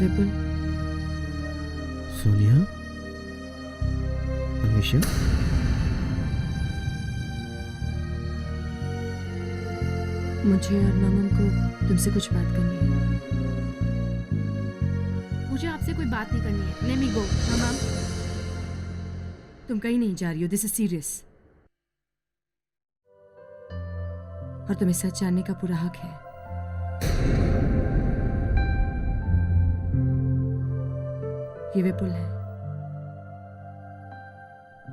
विपुल, सोनिया, अमीशा, मुझे और मामम को तुमसे कुछ बात करनी है। मुझे आपसे कोई बात नहीं करनी है। लेट मी गो। मामम, तुम कहीं नहीं जा रही हो। This is serious. और तुम्हें सच जानने का पूरा हक है। ये विपुल है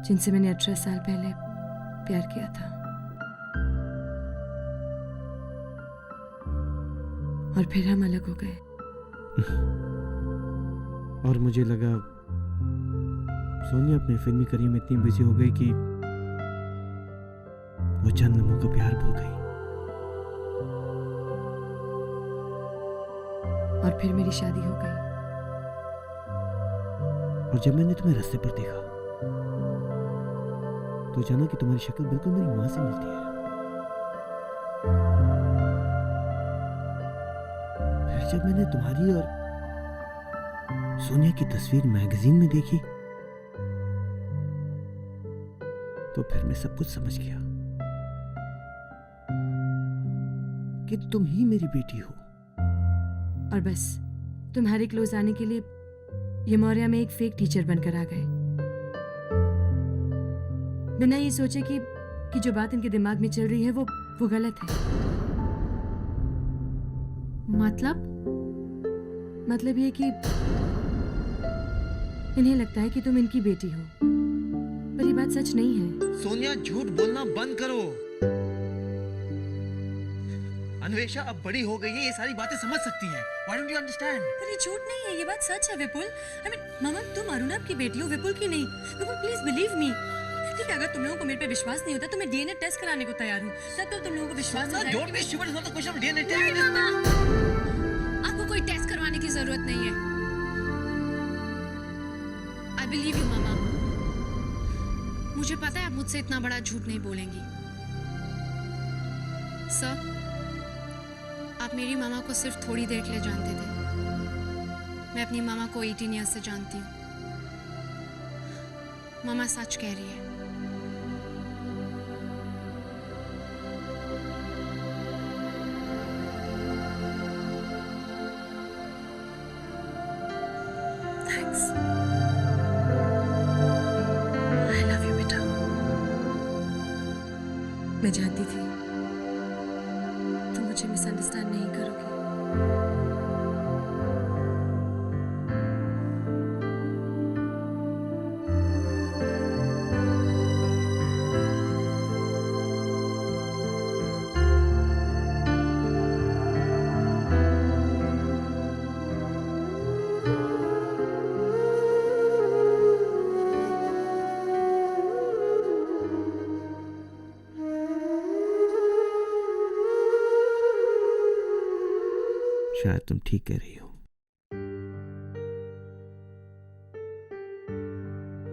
जिनसे मैंने 18 साल पहले प्यार किया था, और फिर हम अलग हो गए। और मुझे लगा सोनिया अपने फिल्मी करियर में इतनी बिजी हो गई कि वो चंद लम्हों का प्यार भूल गई। और फिर मेरी शादी हो गई। और जब मैंने तुम्हें रास्ते पर देखा तो जाना कि तुम्हारी शक्ल बिल्कुल मेरी मां से मिलती है। फिर जब मैंने तुम्हारी और सोनिया की तस्वीर मैगजीन में देखी तो फिर मैं सब कुछ समझ गया कि तुम ही मेरी बेटी हो। और बस तुम्हारे क्लोज आने के लिए ये मौर्या में एक फेक टीचर बनकर आ गए, बिना ये सोचे कि जो बात इनके दिमाग में चल रही है वो गलत है। मतलब ये कि इन्हें लगता है कि तुम इनकी बेटी हो, पर ये बात सच नहीं है। सोनिया, झूठ बोलना बंद करो। अन्वेषा अब बड़ी हो गई है, ये सारी बातें समझ सकती है। Why don't you understand? पर ये झूठ नहीं है, ये बात सच है विपुल। I mean, मामा, तुम अरुणव की बेटी हो, विपुल की नहीं। विपुल, प्लीज बिलीव मी। ठीक है, अगर तुम लोगों को मेरे पे विश्वास नहीं होता तो मैं डीएनए टेस्ट कराने को तैयार हूँ, तब तो तुम लोगों को विश्वास हो जाएगा। Don't be stupid. It's not the question of DNA test. आपको कोई टेस्ट करवाने की जरूरत नहीं है। आई बिलीव यू मामा। मुझे पता है आप मुझसे इतना बड़ा झूठ नहीं बोलेंगी। सर, आप मेरी मामा को सिर्फ थोड़ी देर के लिए जानते थे। मैं अपनी मामा को 18 ईयर्स से जानती हूँ। मामा सच कह रही है। Thanks. I love you, बेटा। मैं जानती थी तुम मुझे मिसअंडरस्टैंड नहीं करोगे। शायद तुम ठीक कह रही हो।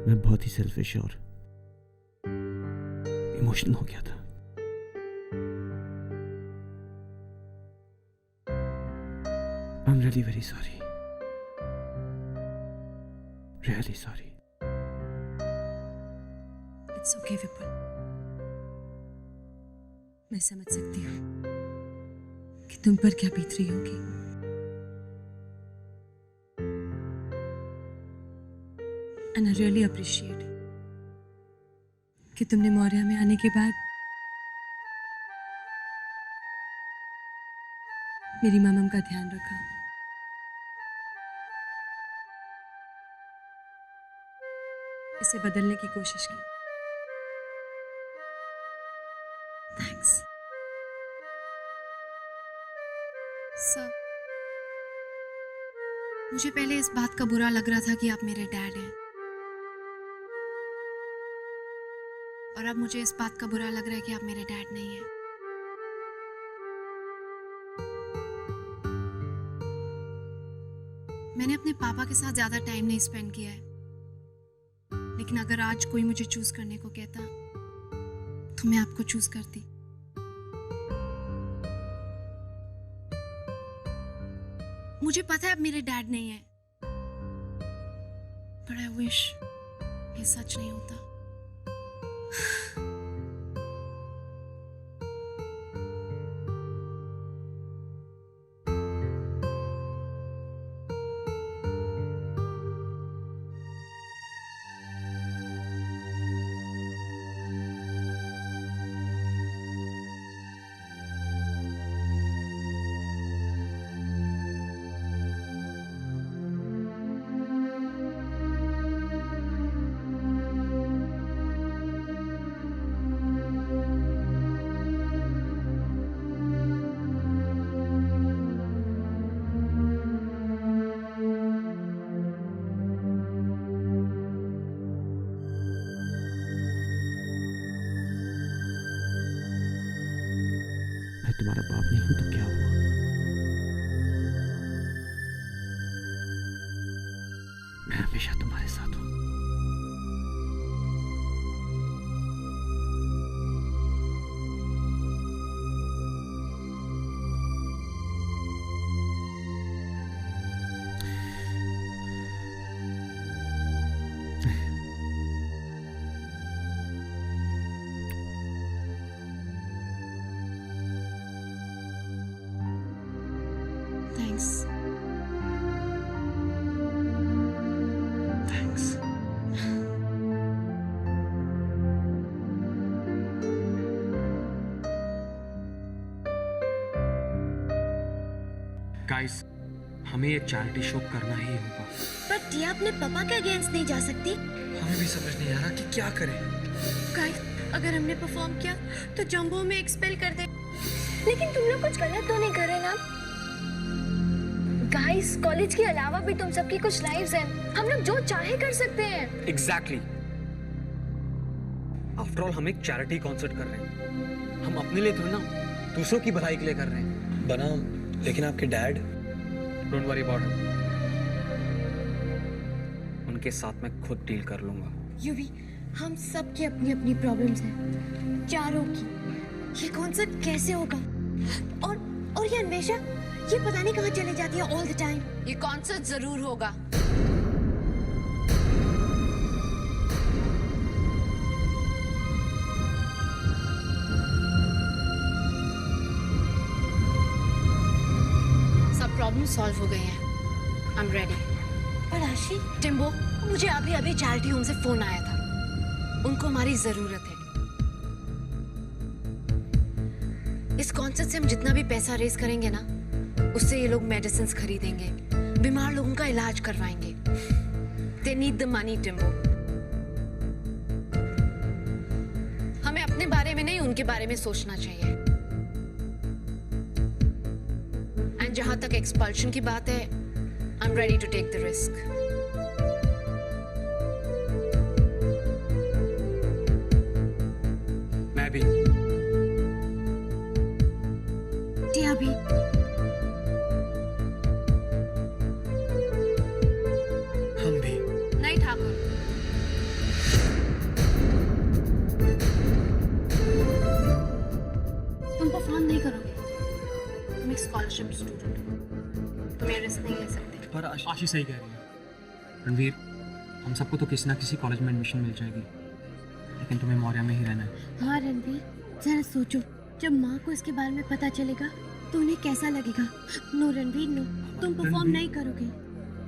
मैं बहुत ही सेल्फिश और इमोशनल हो गया था। I'm really very sorry. Really sorry. It's okay, विपुल। मैं समझ सकती हूँ कि तुम पर क्या बीत रही होगी। And I really appreciate कि तुमने मौर्या में आने के बाद मेरी मामम का ध्यान रखा। इसे बदलने की कोशिश की। थैंक्स। सर, मुझे पहले इस बात का बुरा लग रहा था कि आप मेरे डैड हैं, और अब मुझे इस बात का बुरा लग रहा है कि आप मेरे डैड नहीं हैं। मैंने अपने पापा के साथ ज्यादा टाइम नहीं स्पेंड किया है, लेकिन अगर आज कोई मुझे चूज करने को कहता तो मैं आपको चूज करती। मुझे पता है अब मेरे डैड नहीं है, बट आई विश ये सच नहीं होता। मैं तुम्हारा बाप नहीं हूं तो क्या हुआ? मैं हमेशा तुम्हारे साथ हूं। थैंक्स। थैंक्स। गाइस, हमें ये चैरिटी शो करना ही होगा। पर टिया अपने पापा के अगेंस्ट नहीं जा सकती। हमें भी समझ नहीं आ रहा कि क्या करें। गाइस, अगर हमने परफॉर्म किया तो जंबो में एक्सपेल कर दे। लेकिन तुम लोग कुछ गलत तो नहीं कर रहे ना? गाइस, कॉलेज के अलावा भी तुम सबकी कुछ लाइव्स हैं। हम लोग जो चाहे कर सकते हैं। एग्जैक्टली। आफ्टर ऑल हम एक चैरिटी कॉन्सर्ट कर रहे हैं। हम अपने लिए थोड़ी ना, दूसरों की भलाई के लिए कर रहे हैं। बना, लेकिन आपके dad? Don't worry about him, उनके साथ मैं खुद डील कर लूंगा। यूवी, हम सब की अपनी अपनी प्रॉब्लम्स हैं, चारों की। ये कॉन्सर्ट कैसे होगा? और ये अन्वेषा, ये पता नहीं कहाँ चले जाती है ऑल द टाइम। ये कॉन्सर्ट जरूर होगा। सब प्रॉब्लम सॉल्व हो गए हैं। आई एम रेडी। पर आशी, टिम्बो, मुझे अभी अभी चैरिटी होम से फोन आया था। उनको हमारी जरूरत है। इस कॉन्सर्ट से हम जितना भी पैसा रेज करेंगे ना, उससे ये लोग मेडिसिन खरीदेंगे, बीमार लोगों का इलाज करवाएंगे। They need the money, टिम्बो। हमें अपने बारे में नहीं, उनके बारे में सोचना चाहिए। एंड जहां तक एक्सपल्शन की बात है, I am ready to take the risk. मैं भी। टिया भी। हम भी। नहीं ठाकुर, तुम परफॉर्म नहीं करोगे। तुम एक स्कॉलरशिप स्टूडेंट हो, तुम ये रिस्क नहीं ले सकते। पर आशी सही कह रही है। रणवीर, हम सबको तो किसी ना किसी कॉलेज में एडमिशन मिल जाएगी, लेकिन तुम्हें मौर्या में ही रहना है। हाँ रणवीर, जरा सोचो, जब माँ को इसके बारे में पता चलेगा तो उन्हें कैसा लगेगा। नो रणवीर, नो, तुम परफॉर्म नहीं करोगे।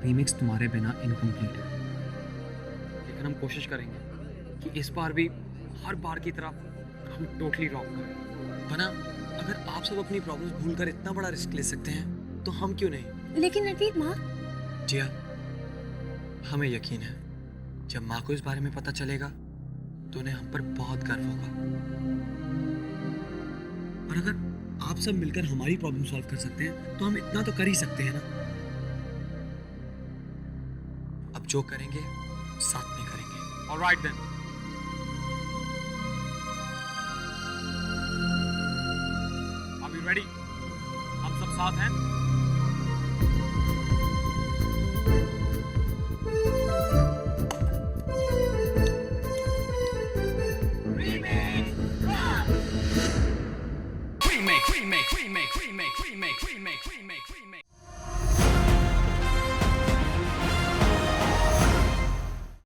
रीमिक्स तुम्हारे बिना इनकम्प्लीट है, लेकिन हम कोशिश करेंगे कि इस बार भी हर बार की तरह हम टोटली रॉक करें। बना, अगर आप सब अपनी प्रॉब्लम्स भूलकर इतना बड़ा रिस्क ले सकते हैं तो हम क्यों नहीं? लेकिन रणवीर, माँ। जिया, हमें यकीन है जब माँ को इस बारे में पता चलेगा तो उन्हें हम पर बहुत गर्व होगा। और अगर आप सब मिलकर हमारी प्रॉब्लम सॉल्व कर सकते हैं तो हम इतना तो कर ही सकते हैं ना। अब जो करेंगे साथ में करेंगे। Alright then. Are you ready? हम सब साथ हैं। Remix! remake, remake, remake, remake, remake, remake, remake.